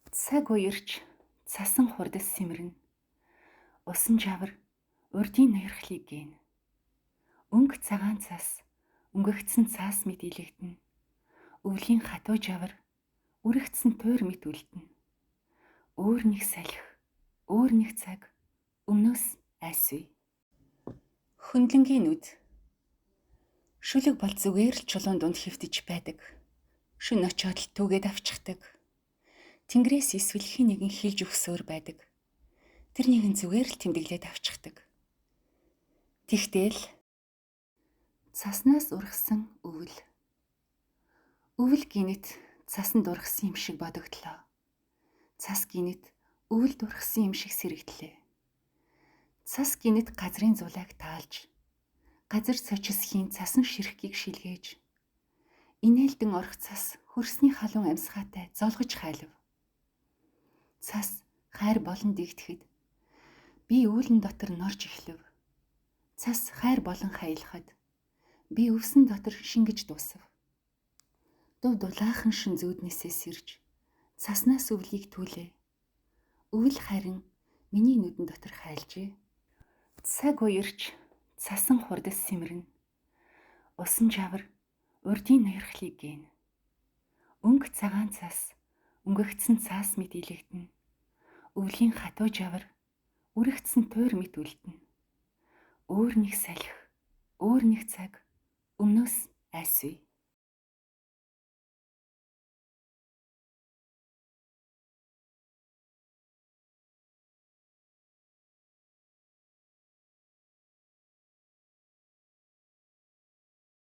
Цаг үерч цасан хурдас симэрнэ. Усан жавар урдын ноёрхлыг гин. Өнгө цагаан цас өнгөгцсөн цаас мэд илэгдэнэ. Өвлийн хатуу жавар үрэгдсэн тойр мэд үлдэнэ. Өөр нэг салхи, өөр нэг цаг өмнөөс айсвэ. Хөндлөнгийн нүд. Шүлэг бол зүгээр л чулуун дунд хөвтөж байдаг. Шүн очоод л түүгээд авчихдаг. Тэнгэрээс эсвэл хин нэгэн хилж өгсөөр байдаг. Тэр нэгэн зүгээр л тэмдэглээд авчихдаг. Тэгтэл цаснаас ургасан өвөл. Өвөл гинэт цасанд ургасан юм шиг бодогдлоо. Цас гинэт өвөлд ургасан юм шиг сэрэгдлээ. Цас гинэт газрын зулайг таалж, газар сочисхийн цасан ширхгийг шилгээж, инээлдэн орох цас хөрсний халуун амьсгаатай золгож хайлав. Цас хайр болон дэгдэхэд би өвөлн дотор норж эхлэв. Цас хайр болон хаялахад би өвсөн дотор шингэж дуусав. Дув дулаахан шин зүүднээсээ сэрж цаснаас өвлийг түлээ. Өвөл харин миний нүдэн дотор хайлжээ. Цаг үерч цасан хурдас симэрнэ. Усан жавар урдын ноёрхлыг гин. Өнгө цагаан цас өнгөгцсөн цаас мэд илэгдэнэ. Өвлийн хатуу жавар үрэгдсэн тойр мэд үлдэнэ. Өөр нэг салхи, өөр нэг цаг өмнөөс айсвэ.